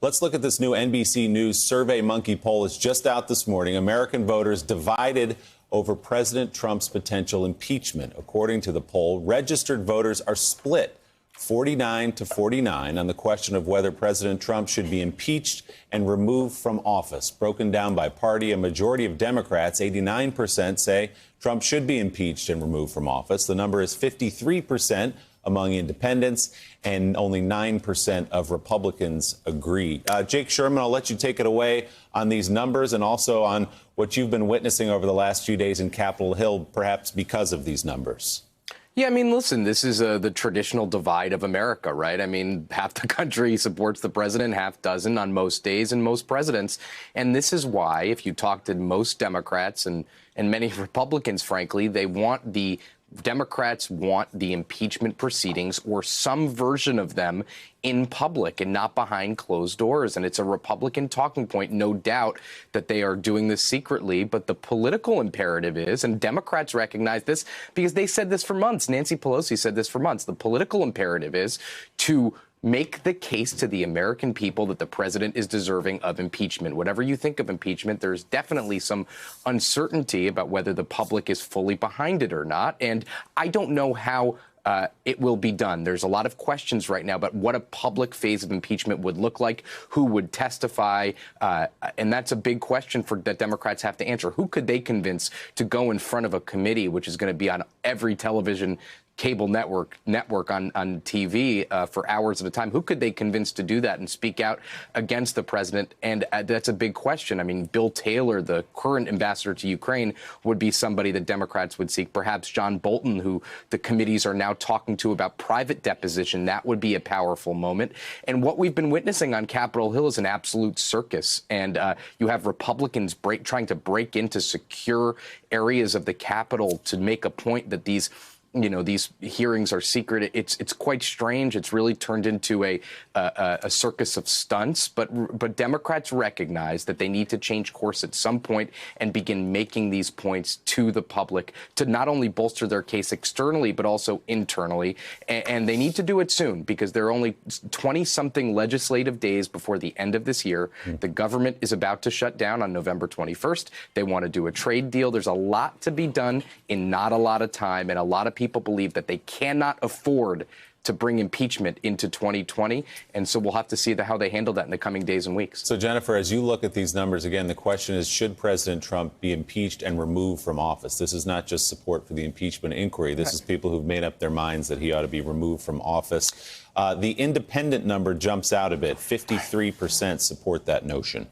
Let's look at this new NBC News Survey Monkey poll. It's just out this morning. American voters divided over President Trump's potential impeachment. According to the poll, registered voters are split 49 to 49 on the question of whether President Trump should be impeached and removed from office. Broken down by party, a majority of Democrats, 89%, say Trump should be impeached and removed from office. The number is 53% among independents, and only 9% of Republicans agree. Jake Sherman, I'll let you take it away on these numbers and also on what you've been witnessing over the last few days in Capitol Hill, perhaps because of these numbers. Yeah, I mean, listen, this is the traditional divide of America, right? I mean, half the country supports the president, half doesn't on most days and most presidents. And this is why, if you talk to most Democrats and many Republicans, frankly, Democrats want the impeachment proceedings or some version of them in public and not behind closed doors. And it's a Republican talking point, no doubt, that they are doing this secretly. But the political imperative is, and Democrats recognize this because they said this for months. Nancy Pelosi said this for months. The political imperative is to make the case to the American people that the president is deserving of impeachment. Whatever you think of impeachment, there's definitely some uncertainty about whether the public is fully behind it or not. And I don't know how it will be done. There's a lot of questions right now about what a public phase of impeachment would look like, who would testify, and that's a big question that Democrats have to answer. Who could they convince to go in front of a committee, which is going to be on every television cable network on TV for hours at a time? Who could they convince to do that and speak out against the president? And that's a big question. I mean, Bill Taylor, the current ambassador to Ukraine, would be somebody that Democrats would seek. Perhaps John Bolton, who the committees are now talking to about private deposition. That would be a powerful moment. And what we've been witnessing on Capitol Hill is an absolute circus. And you have Republicans trying to break into secure areas of the Capitol to make a point that these hearings are secret. It's quite strange. It's really turned into a circus of stunts. But Democrats recognize that they need to change course at some point and begin making these points to the public to not only bolster their case externally, but also internally. And they need to do it soon because there are only 20-something legislative days before the end of this year. The government is about to shut down on November 21st. They want to do a trade deal. There's a lot to be done in not a lot of time. And a lot of people believe that they cannot afford to bring impeachment into 2020. And so we'll have to see how they handle that in the coming days and weeks. So, Jennifer, as you look at these numbers, again, the question is, should President Trump be impeached and removed from office? This is not just support for the impeachment inquiry. This is people who've made up their minds that he ought to be removed from office. The independent number jumps out a bit. 53% support that notion.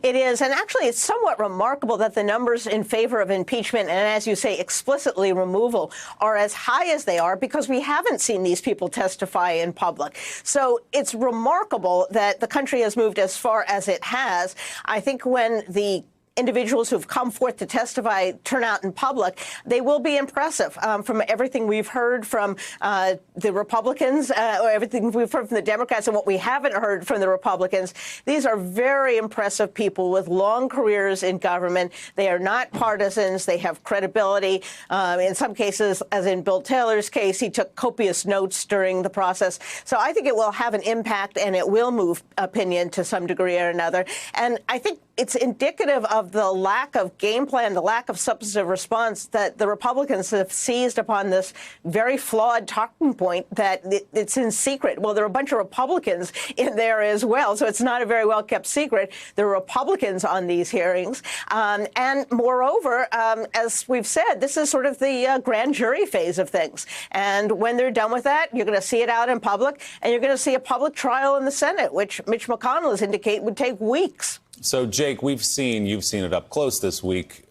It is. And actually, it's somewhat remarkable that the numbers in favor of impeachment and, as you say, explicitly removal are as high as they are because we haven't seen these people testify in public. So it's remarkable that the country has moved as far as it has. I think when the individuals who've come forth to testify turn out in public, they will be impressive. From everything we've heard from the Republicans, or everything we've heard from the Democrats and what we haven't heard from the Republicans, these are very impressive people with long careers in government. They are not partisans. They have credibility. In some cases, as in Bill Taylor's case, he took copious notes during the process. So I think it will have an impact and it will move opinion to some degree or another. And I think it's indicative of the lack of game plan, the lack of substantive response that the Republicans have seized upon this very flawed talking point that it's in secret. Well, there are a bunch of Republicans in there as well, so it's not a very well-kept secret. There are Republicans on these hearings. And moreover, as we've said, this is sort of the grand jury phase of things. And when they're done with that, you're going to see it out in public, and you're going to see a public trial in the Senate, which Mitch McConnell has indicated would take weeks. So, Jake, you've seen it up close this week,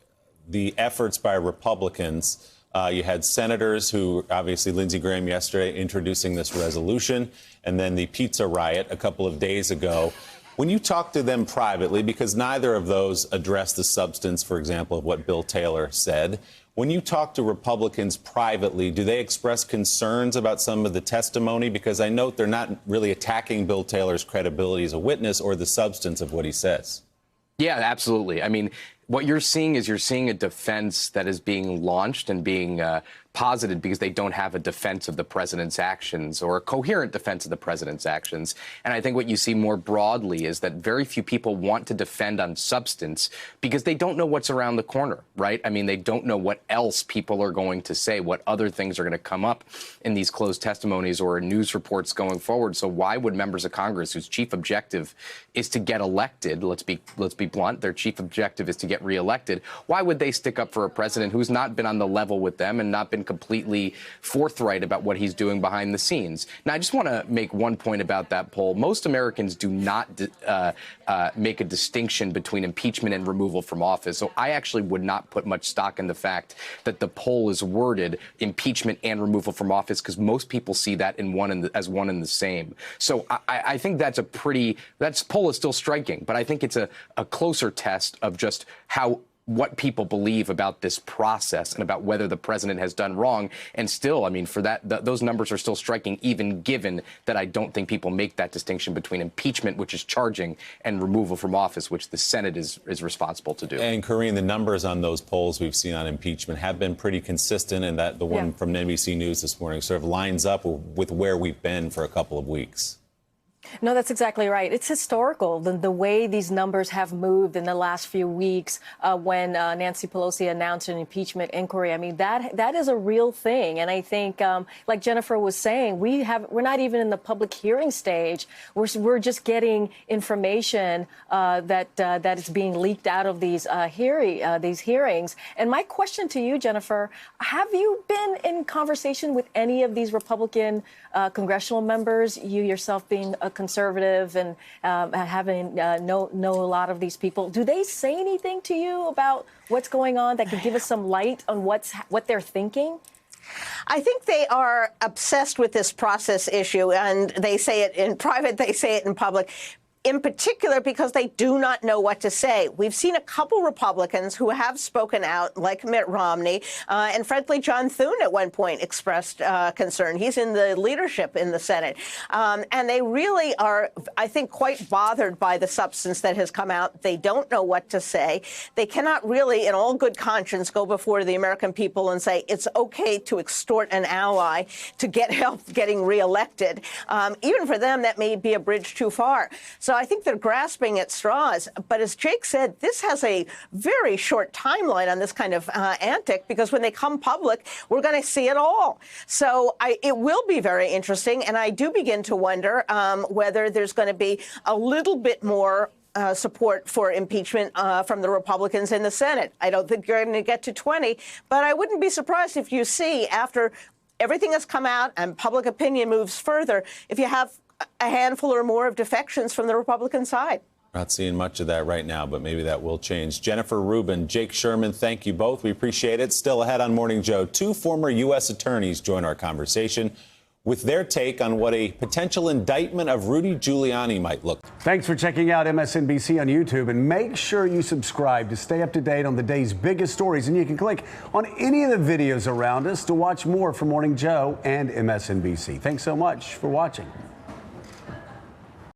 the efforts by Republicans. You had senators who, obviously, Lindsey Graham yesterday introducing this resolution, and then the pizza riot a couple of days ago. When you talk to them privately, because neither of those address the substance, for example, of what Bill Taylor said, when you talk to Republicans privately, do they express concerns about some of the testimony? Because I note they're not really attacking Bill Taylor's credibility as a witness or the substance of what he says. Yeah, absolutely. I mean, What you're seeing is a defense that is being launched and being posited because they don't have a defense of the president's actions or a coherent defense of the president's actions. And I think what you see more broadly is that very few people want to defend on substance because they don't know what's around the corner, right? I mean, they don't know what else people are going to say, what other things are going to come up in these closed testimonies or in news reports going forward. So why would members of Congress, whose chief objective is to get elected, let's be blunt, their chief objective is to get reelected, why would they stick up for a president who's not been on the level with them and not been completely forthright about what he's doing behind the scenes? Now, I just want to make one point about that poll. Most Americans do not make a distinction between impeachment and removal from office. So I actually would not put much stock in the fact that the poll is worded impeachment and removal from office, because most people see that as one and the same. So I think that poll is still striking, but I think it's a closer test of just what people believe about this process and about whether the president has done wrong. And still, I mean, for that, those numbers are still striking, even given that I don't think people make that distinction between impeachment, which is charging, and removal from office, which the Senate is responsible to do. And Karine, the numbers on those polls we've seen on impeachment have been pretty consistent, and that the one from NBC News this morning sort of lines up with where we've been for a couple of weeks. No, that's exactly right. It's historical, the way these numbers have moved in the last few weeks when Nancy Pelosi announced an impeachment inquiry. I mean, that is a real thing. And I think, like Jennifer was saying, we're not even in the public hearing stage. We're just getting information that is being leaked out of these hearings. And my question to you, Jennifer, have you been in conversation with any of these Republican congressional members, you yourself being a conservative and having know a lot of these people? Do they say anything to you about what's going on that could give us some light on what they're thinking? I think they are obsessed with this process issue, and they say it in private, they say it in public. In particular, because they do not know what to say. We've seen a couple Republicans who have spoken out, like Mitt Romney, and frankly, John Thune at one point expressed concern. He's in the leadership in the Senate. And they really are, I think, quite bothered by the substance that has come out. They don't know what to say. They cannot really, in all good conscience, go before the American people and say it's okay to extort an ally to get help getting reelected. Even for them, that may be a bridge too far. So I think they're grasping at straws. But as Jake said, this has a very short timeline on this kind of antic, because when they come public, we're going to see it all. So it will be very interesting. And I do begin to wonder whether there's going to be a little bit more support for impeachment from the Republicans in the Senate. I don't think you're going to get to 20, but I wouldn't be surprised if you see, after everything has come out and public opinion moves further, if you have a handful or more of defections from the Republican side. Not seeing much of that right now, but maybe that will change. Jennifer Rubin, Jake Sherman, thank you both. We appreciate it. Still ahead on Morning Joe, two former U.S. attorneys join our conversation with their take on what a potential indictment of Rudy Giuliani might look like. Thanks for checking out MSNBC on YouTube, and make sure you subscribe to stay up to date on the day's biggest stories. And you can click on any of the videos around us to watch more from Morning Joe and MSNBC. Thanks so much for watching.